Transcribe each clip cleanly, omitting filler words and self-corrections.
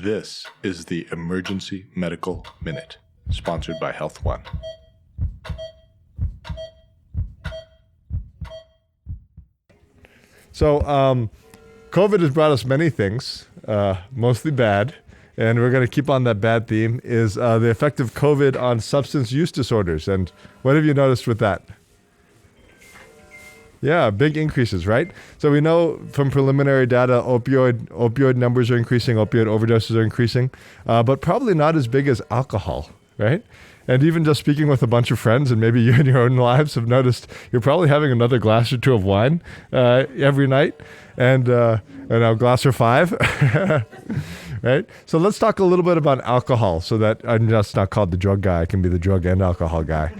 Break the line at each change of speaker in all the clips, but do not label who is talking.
This is the Emergency Medical Minute, sponsored by Health One. So, COVID has brought us many things, mostly bad, and we're going to keep on that bad theme, is the effect of COVID on substance use disorders. And what have you noticed with that? Yeah, big increases, right? So we know from preliminary data, opioid numbers are increasing, opioid overdoses are increasing, but probably not as big as alcohol, right? And even just speaking with a bunch of friends, and maybe you in your own lives have noticed you're probably having another glass or two of wine every night, and a glass or five, right? So let's talk a little bit about alcohol, so that I'm just not called the drug guy. I can be the drug and alcohol guy.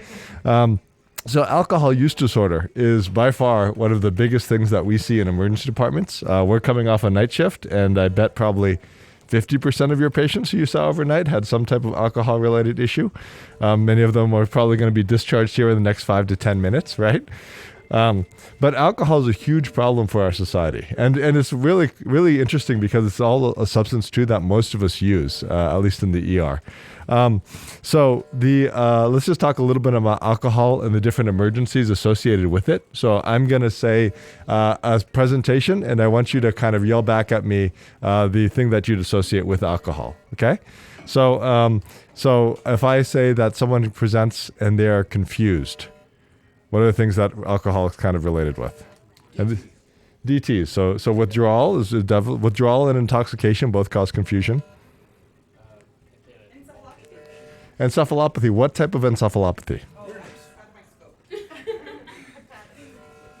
So alcohol use disorder is by far one of the biggest things that we see in emergency departments. We're coming off a night shift, and I bet probably 50% of your patients who you saw overnight had some type of alcohol-related issue. Many of them are probably going to be discharged here in the next 5 to 10 minutes, right? But alcohol is a huge problem for our society. And it's really, really interesting because it's all a substance too that most of us use, at least in the ER. Let's just talk a little bit about alcohol and the different emergencies associated with it. So I'm going to say a presentation, and I want you to kind of yell back at me the thing that you'd associate with alcohol. Okay? So if I say that someone presents and they are confused, what are the things that alcohol is kind of related with? DTs. So withdrawal withdrawal and intoxication both cause confusion. Encephalopathy. What type of encephalopathy?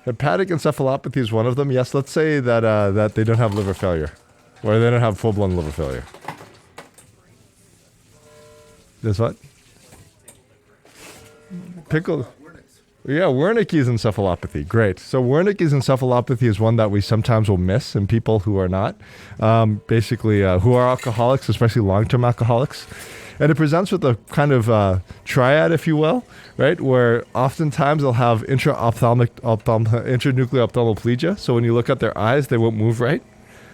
Hepatic encephalopathy is one of them. Yes, let's say that they don't have liver failure, or they don't have full-blown liver failure. This what? Pickle. Yeah, Wernicke's encephalopathy. Great. So Wernicke's encephalopathy is one that we sometimes will miss in people who are not, who are alcoholics, especially long-term alcoholics. And it presents with a kind of triad, if you will, right? Where oftentimes they'll have internuclear ophthalmoplegia. So when you look at their eyes, they won't move right.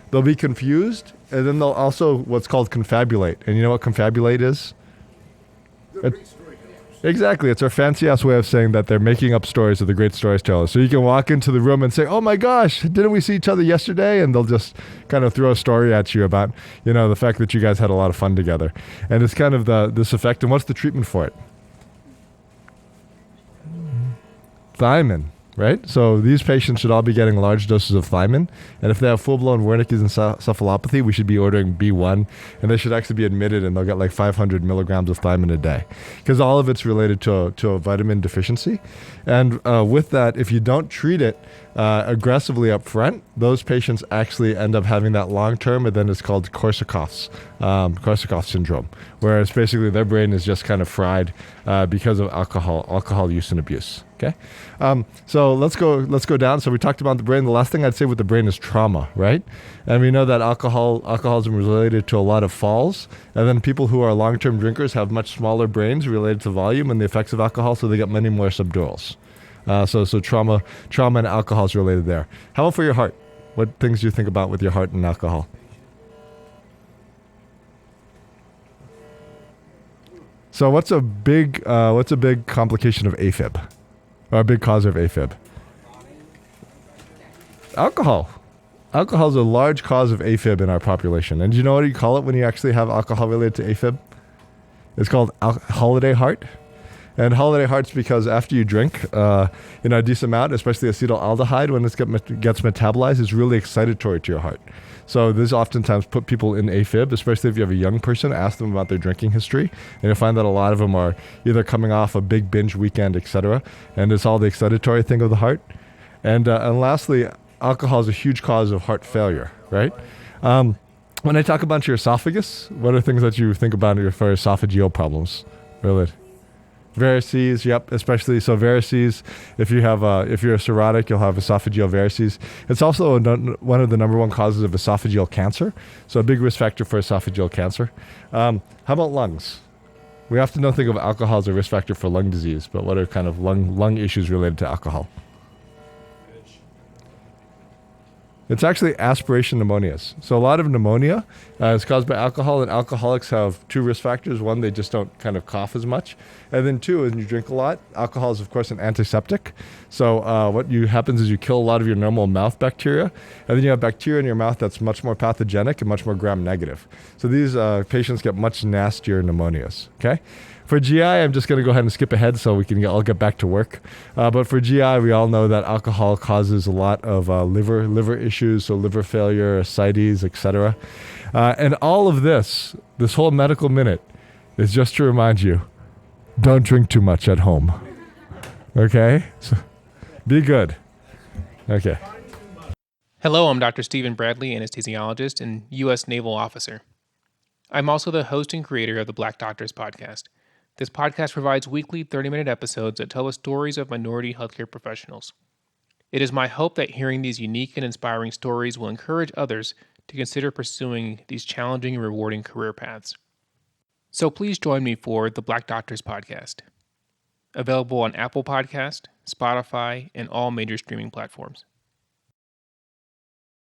They'll be confused. And then they'll also what's called confabulate. And you know what confabulate is? Exactly. It's our fancy-ass way of saying that they're making up stories of the great storytellers. So you can walk into the room and say, oh my gosh, didn't we see each other yesterday? And they'll just kind of throw a story at you about, the fact that you guys had a lot of fun together. And it's kind of this effect. And what's the treatment for it? Thiamine, right? So these patients should all be getting large doses of thiamine. And if they have full-blown Wernicke's encephalopathy, we should be ordering B1. And they should actually be admitted, and they'll get like 500 milligrams of thiamine a day. Because all of it's related to a vitamin deficiency. And with that, if you don't treat it aggressively up front, those patients actually end up having that long-term, and then it's called Korsakoff syndrome, where it's basically their brain is just kind of fried because of alcohol use and abuse. Okay, so let's go down. So we talked about the brain. The last thing I'd say with the brain is trauma, right? And we know that alcoholism is related to a lot of falls, and then people who are long-term drinkers have much smaller brains related to volume and the effects of alcohol, so they get many more subdurals. So trauma and alcohol is related there. How about for your heart? What things do you think about with your heart and alcohol? So what's a big complication of a-fib? Or a big cause of a-fib? Alcohol. Alcohol is a large cause of a-fib in our population. And do you know what you call it when you actually have alcohol related to a-fib? It's called holiday heart. And holiday heart's because after you drink, a decent amount, especially acetaldehyde, when it gets metabolized, is really excitatory to your heart. So this oftentimes put people in a-fib, especially if you have a young person. Ask them about their drinking history, and you'll find that a lot of them are either coming off a big binge weekend, etc., and it's all the excitatory thing of the heart. And lastly, alcohol is a huge cause of heart failure, right? When I talk about your esophagus, what are things that you think about for esophageal problems? Really? Varices, yep, especially so varices. If you're cirrhotic, you'll have esophageal varices. It's also one of the number one causes of esophageal cancer, so a big risk factor for esophageal cancer. How about lungs? We often don't think of alcohol as a risk factor for lung disease, but what are kind of lung issues related to alcohol? It's actually aspiration pneumonias. So a lot of pneumonia is caused by alcohol, and alcoholics have two risk factors. One, they just don't kind of cough as much. And then two, when you drink a lot, alcohol is, of course, an antiseptic. So what happens is you kill a lot of your normal mouth bacteria, and then you have bacteria in your mouth that's much more pathogenic and much more gram-negative. So these patients get much nastier pneumonias, okay? For GI, I'm just going to go ahead and skip ahead so we can all get back to work. But for GI, we all know that alcohol causes a lot of liver issues, so liver failure, ascites, etc. And all of this whole medical minute, is just to remind you, don't drink too much at home. Okay? So, be good. Okay.
Hello, I'm Dr. Stephen Bradley, anesthesiologist and U.S. Naval officer. I'm also the host and creator of the Black Doctors podcast. This podcast provides weekly 30-minute episodes that tell the stories of minority healthcare professionals. It is my hope that hearing these unique and inspiring stories will encourage others to consider pursuing these challenging and rewarding career paths. So please join me for the Black Doctors podcast. Available on Apple Podcast, Spotify, and all major streaming platforms.